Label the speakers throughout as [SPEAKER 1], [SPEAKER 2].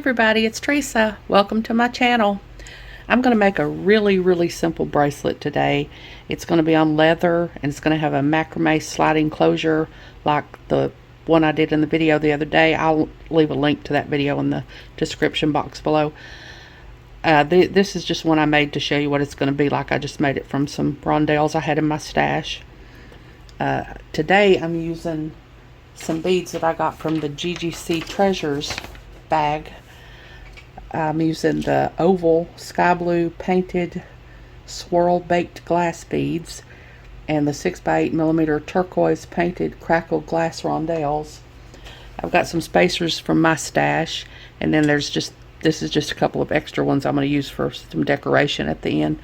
[SPEAKER 1] everybody, it's Teresa. Welcome to my channel. I'm going to make a really simple bracelet today. It's going to be on leather and it's going to have a macrame sliding closure like the one I did in the video the other day. I'll leave a link to that video in the description box below. This is just one I made to show you what it's going to be like. I just made it from some rondelles I had in my stash. Today I'm using some beads that I got from the GGC Treasures bag. I'm using the oval sky blue painted swirl baked glass beads and the 6x8mm turquoise painted crackled glass rondelles. I've got some spacers from my stash, and then this is just a couple of extra ones I'm going to use for some decoration at the end.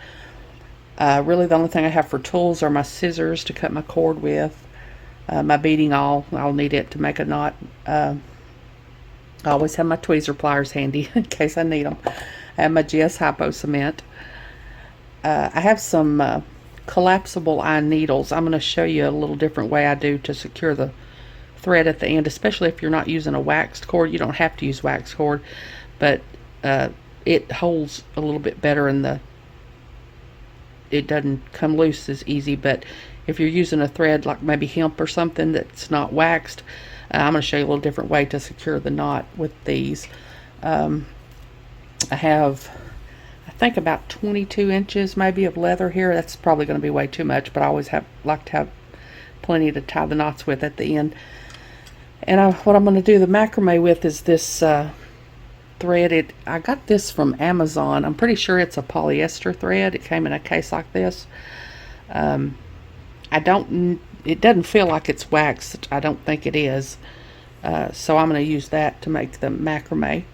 [SPEAKER 1] Really the only thing I have for tools are my scissors to cut my cord with, my beading awl. I'll need it to make a knot. I always have my tweezer pliers handy in case I need them. I have my GS Hypo cement. I have some collapsible eye needles. I'm going to show you a little different way I do to secure the thread at the end, especially if you're not using a waxed cord. You don't have to use waxed cord, but it holds a little bit better and it doesn't come loose as easy. But if you're using a thread like maybe hemp or something that's not waxed, I'm going to show you a little different way to secure the knot with these. I have, I think, about 22 inches maybe of leather here. That's probably going to be way too much, but I always like to have plenty to tie the knots with at the end. And what I'm going to do the macrame with is this thread. I got this from Amazon. I'm pretty sure it's a polyester thread. It came in a case like this. It doesn't feel like it's waxed. I don't think it is. So I'm going to use that to make the macrame.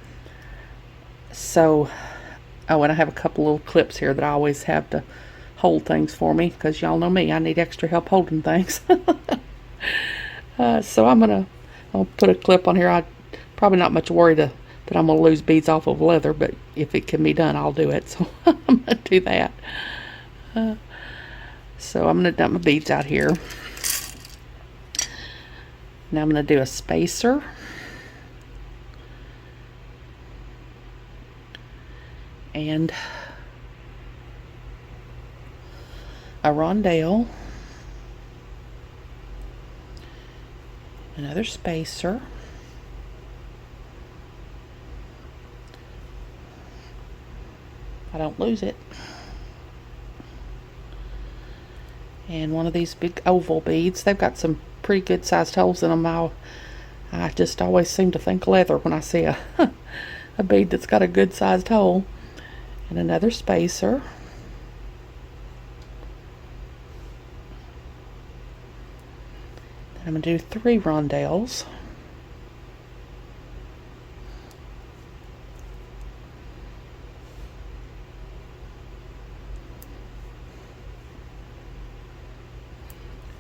[SPEAKER 1] So, oh, and I have a couple little clips here that I always have to hold things for me, because y'all know me, I need extra help holding things. So I'll put a clip on here. I'm probably not much worried that I'm going to lose beads off of leather, but if it can be done, I'll do it. So I'm going to do that. So I'm going to dump my beads out here. Now I'm going to do a spacer. And a rondelle. Another spacer. I don't lose it. And one of these big oval beads. They've got some pretty good sized holes in them. I just always seem to think leather when I see a bead that's got a good sized hole. And another spacer. Then I'm going to do 3 rondelles.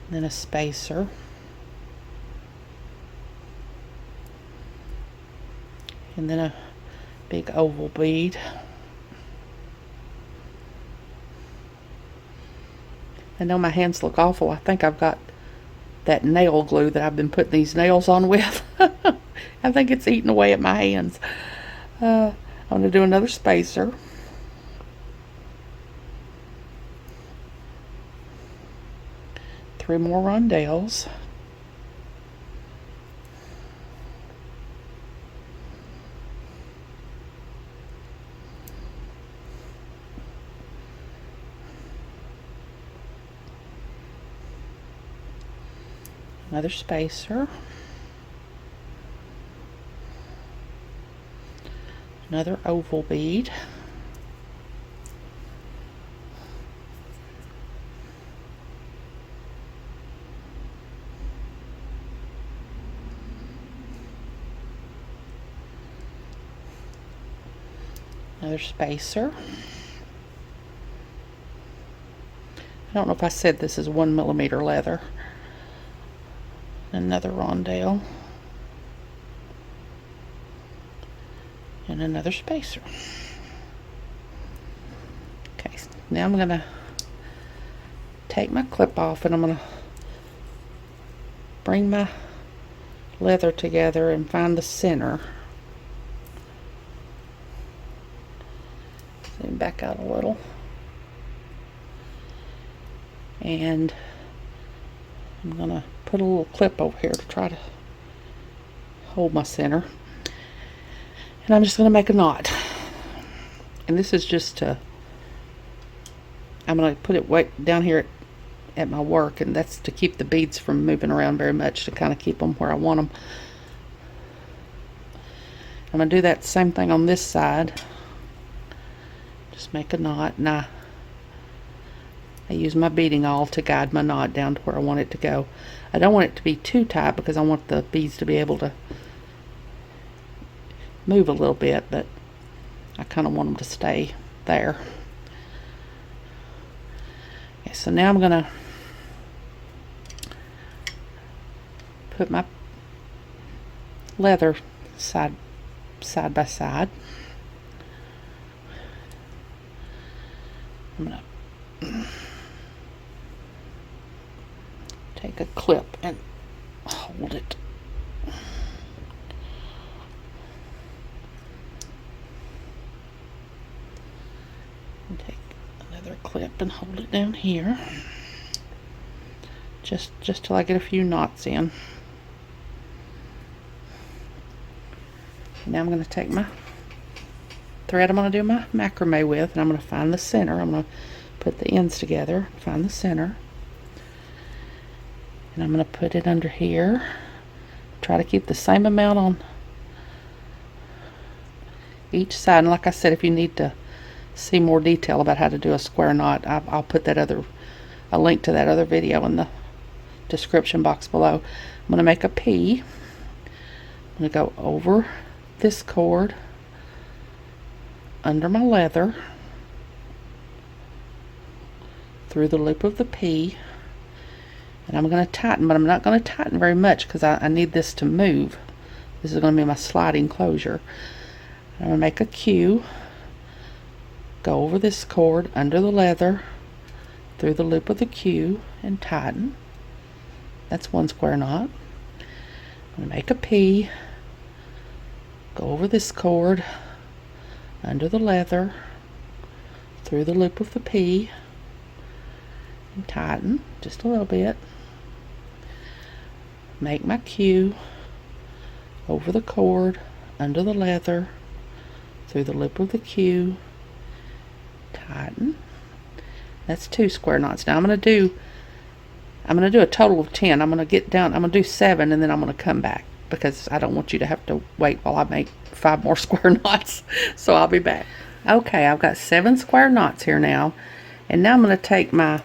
[SPEAKER 1] Then a spacer. And then a big oval bead. I know my hands look awful. I think I've got that nail glue that I've been putting these nails on with. I think it's eating away at my hands. I'm going to do another spacer. Three more rondelles. Another spacer. Another oval bead. Another spacer. I don't know if I said this is 1mm leather. Another rondelle. And another spacer. Okay, now I'm going to take my clip off and I'm going to bring my leather together and find the center. back out a little. And I'm going to put a little clip over here to try to hold my center. And I'm just going to make a knot. And this is just to, I'm going to put it way down here at my work, and that's to keep the beads from moving around very much, to kind of keep them where I want them. I'm going to do that same thing on this side. Just make a knot, and I use my beading awl to guide my knot down to where I want it to go. I don't want it to be too tight because I want the beads to be able to move a little bit, but I kind of want them to stay there. Okay, so now I'm going to put my leather side by side. I'm going to take a clip and hold it. And take another clip and hold it down here. Just till I get a few knots in. Now I'm going to take my thread I'm going to do my macrame with, and I'm going to find the center. I'm going to put the ends together, find the center, and I'm going to put it under here. Try to keep the same amount on each side. And like I said, if you need to see more detail about how to do a square knot, I'll put a link to that other video in the description box below. I'm going to make a P. I'm going to go over this cord, under my leather, through the loop of the P, and I'm going to tighten, but I'm not going to tighten very much because I need this to move. This is going to be my sliding closure. I'm going to make a Q, go over this cord, under the leather, through the loop of the Q, and tighten. That's one square knot. I'm going to make a P, go over this cord, under the leather, through the loop of the P, and tighten just a little bit. Make my Q, over the cord, under the leather, through the loop of the Q, tighten. That's 2 square knots. Now I'm going to do a total of 10. I'm going to do 7, and then I'm going to come back, because I don't want you to have to wait while I make 5 more square knots. So I'll be back. Okay, I've got 7 square knots here now, and now I'm going to take my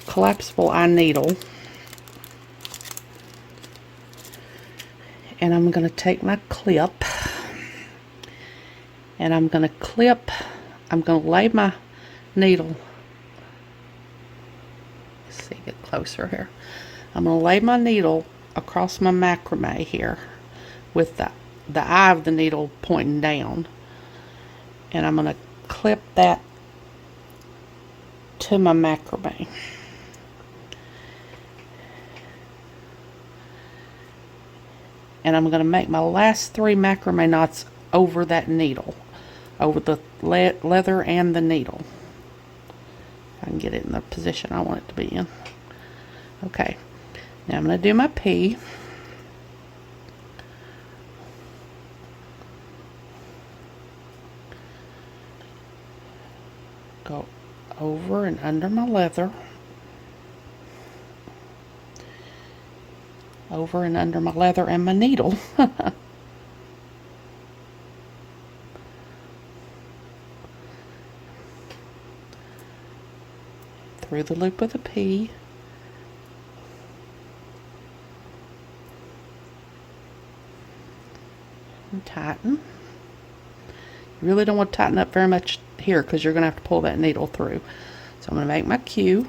[SPEAKER 1] collapsible eye needle, and I'm going to take my clip, and I'm going to lay my needle, let's see, get closer here. I'm going to lay my needle across my macrame here with the eye of the needle pointing down, and I'm going to clip that to my macrame. And I'm going to make my last 3 macrame knots over that needle, over the leather and the needle. I can get it in the position I want it to be in. Okay, now I'm going to do my P. Go over and under my leather, over and under my leather and my needle. Through the loop of the P, and tighten. You really don't want to tighten up very much here, because you're going to have to pull that needle through. So I'm going to make my Q,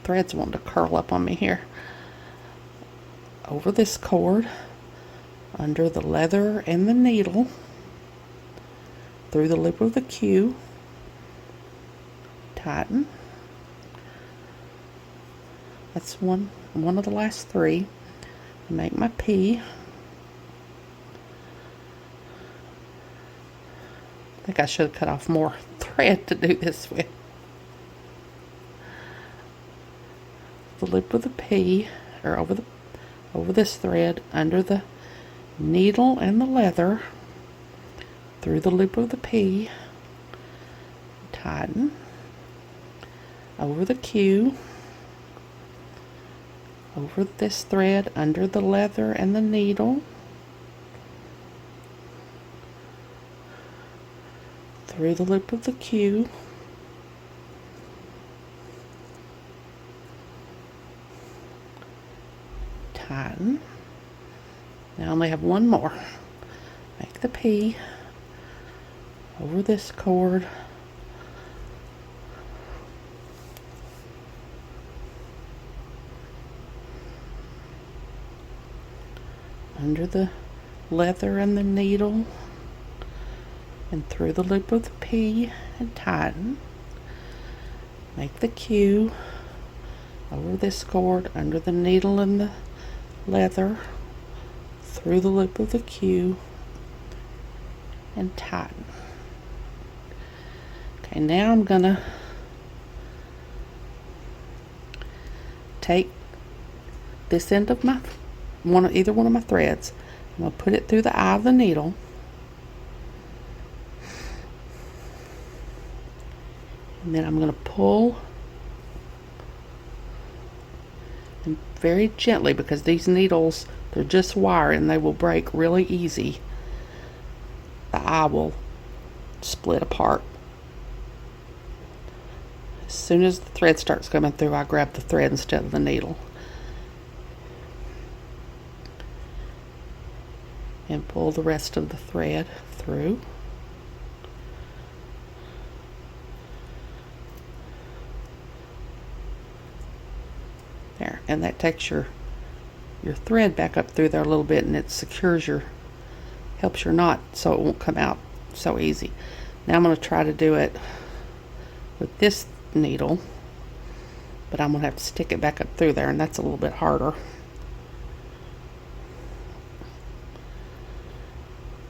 [SPEAKER 1] threads wanting to curl up on me here, over this cord, under the leather and the needle, through the loop of the Q, tighten. That's one of the last 3. Make my P, think I should have cut off more thread to do this with. The loop of the P, or over this thread, under the needle and the leather, through the loop of the P, tighten, over the Q, over this thread, under the leather and the needle, through the loop of the Q, tighten. Now I only have one more. Make the P over this cord, under the leather and the needle, and through the loop of the P, and tighten. Make the Q over this cord, under the needle and the leather, through the loop of the Q, and tighten. Okay, now I'm gonna take this end of my either one of my threads. I'm gonna put it through the eye of the needle, and then I'm gonna pull, and very gently, because these needles, they're just wire and they will break really easy. The eye will split apart. As soon as the thread starts coming through, I grab the thread instead of the needle. And pull the rest of the thread through. There, and that takes your thread back up through there a little bit, and it secures helps your knot so it won't come out so easy. Now I'm going to try to do it with this needle, but I'm going to have to stick it back up through there, and that's a little bit harder.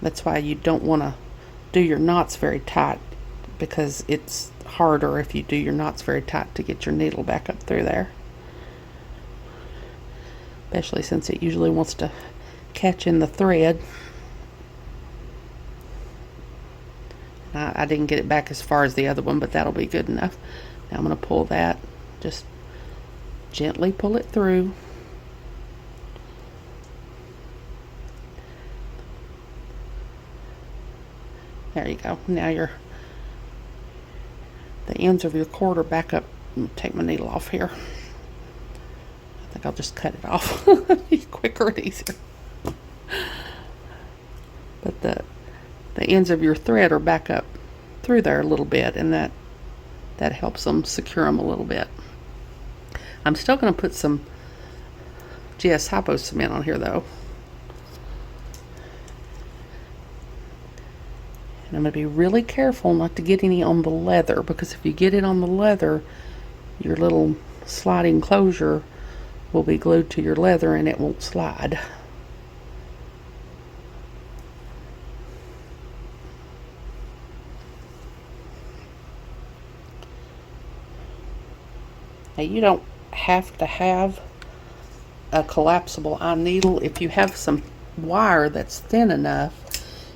[SPEAKER 1] That's why you don't want to do your knots very tight, because it's harder if you do your knots very tight to get your needle back up through there. Especially since it usually wants to catch in the thread. I didn't get it back as far as the other one, but that'll be good enough. Now I'm going to pull that, just gently pull it through. There you go. Now the ends of your cord are back up. I'm going to take my needle off here. I think I'll just cut it off. Quicker and easier. But the ends of your thread are back up through there a little bit, and that helps them secure them a little bit. I'm still going to put some GS Hypo cement on here though. And I'm going to be really careful not to get any on the leather, because if you get it on the leather, your little sliding closure will be glued to your leather and it won't slide. Now you don't have to have a collapsible eye needle. If you have some wire that's thin enough,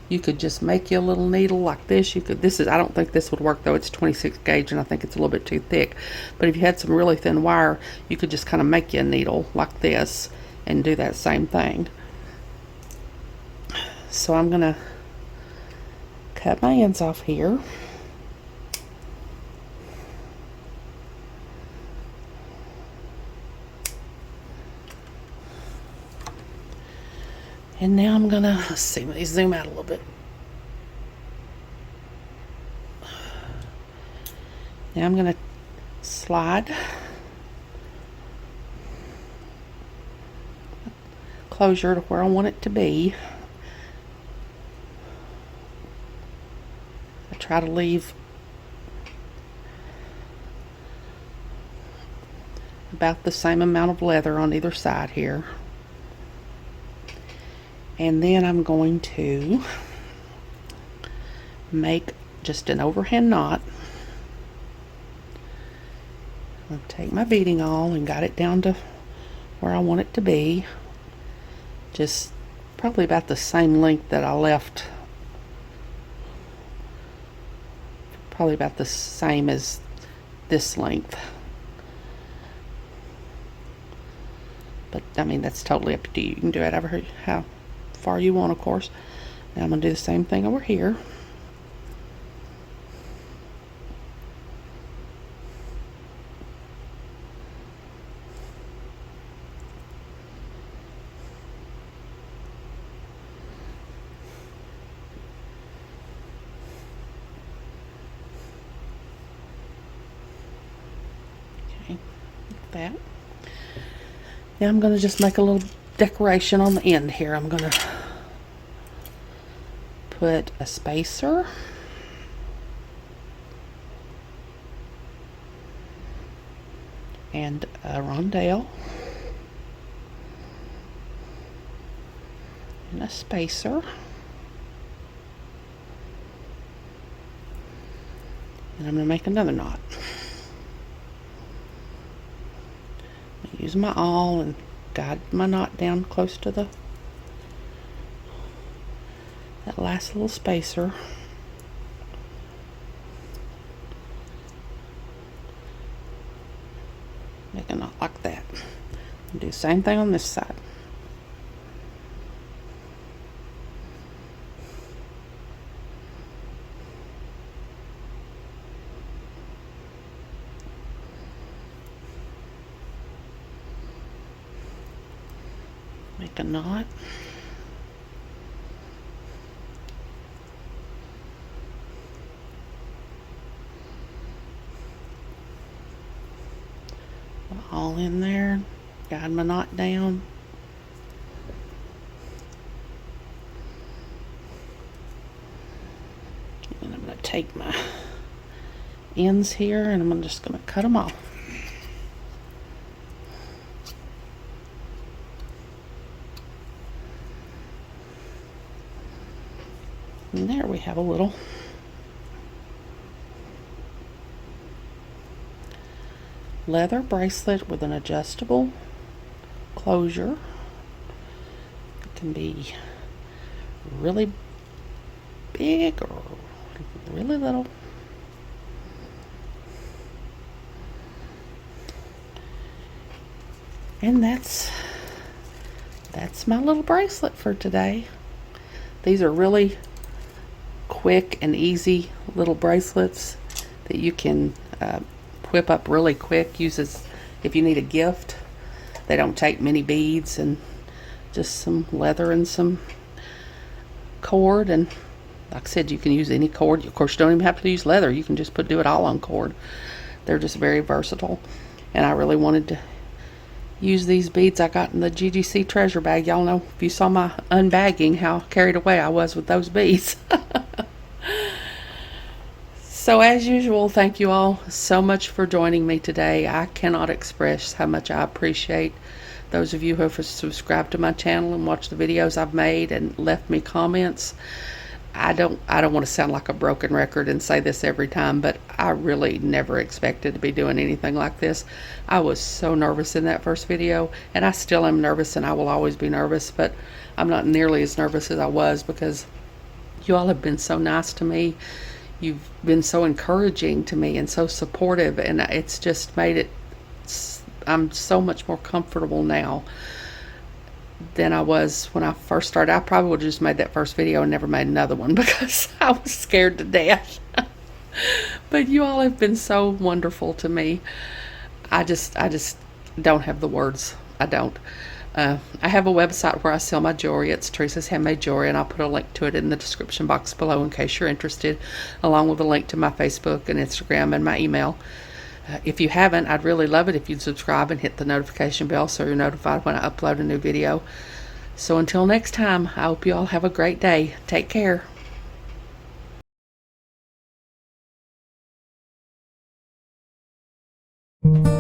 [SPEAKER 1] you could just make you a little needle like this. I don't think this would work though. It's 26 gauge and I think it's a little bit too thick. But if you had some really thin wire, you could just kind of make you a needle like this and do that same thing. So I'm gonna cut my ends off here. And now I'm gonna, let's see, let me zoom out a little bit. Now I'm gonna slide closure to where I want it to be. I try to leave about the same amount of leather on either side here. And then I'm going to make just an overhand knot. I'll take my beading awl and got it down to where I want it to be. Just probably about the same length that I left. Probably about the same as this length. But I mean, that's totally up to you. You can do it how far you want, of course. Now I'm going to do the same thing over here. Okay, like that. Now I'm going to just make a little decoration on the end here. I'm going to put a spacer, and a rondelle, and a spacer, and I'm going to make another knot. Use my awl and guide my knot down close to that last little spacer. Make a knot like that. And do the same thing on this side. Make a knot. All in there. Guide my knot down. And I'm going to take my ends here and I'm just going to cut them off. And there we have a little leather bracelet with an adjustable closure. It can be really big or really little. And that's my little bracelet for today. These are really quick and easy little bracelets that you can whip up really quick. Uses if you need a gift. They don't take many beads and just some leather and some cord, and like I said, you can use any cord. Of course, you don't even have to use leather. You can just do it all on cord. They're just very versatile, and I really wanted to use these beads I got in the GGC treasure bag. Y'all know, if you saw my unbagging, how carried away I was with those beads. So as usual, thank you all so much for joining me today. I cannot express how much I appreciate those of you who have subscribed to my channel and watched the videos I've made and left me comments. I don't want to sound like a broken record and say this every time, but I really never expected to be doing anything like this. I was so nervous in that first video, and I still am nervous, and I will always be nervous, but I'm not nearly as nervous as I was because you all have been so nice to me. You've been so encouraging to me and so supportive, and it's just made it, I'm so much more comfortable now than I was when I first started. I probably would have just made that first video and never made another one because I was scared to death. But you all have been so wonderful to me. I just don't have the words. I don't. I have a website where I sell my jewelry. It's Teresa's Handmade Jewelry, and I'll put a link to it in the description box below in case you're interested, along with a link to my Facebook and Instagram and my email. If you haven't, I'd really love it if you'd subscribe and hit the notification bell so you're notified when I upload a new video. So until next time, I hope you all have a great day. Take care.
[SPEAKER 2] Thank you.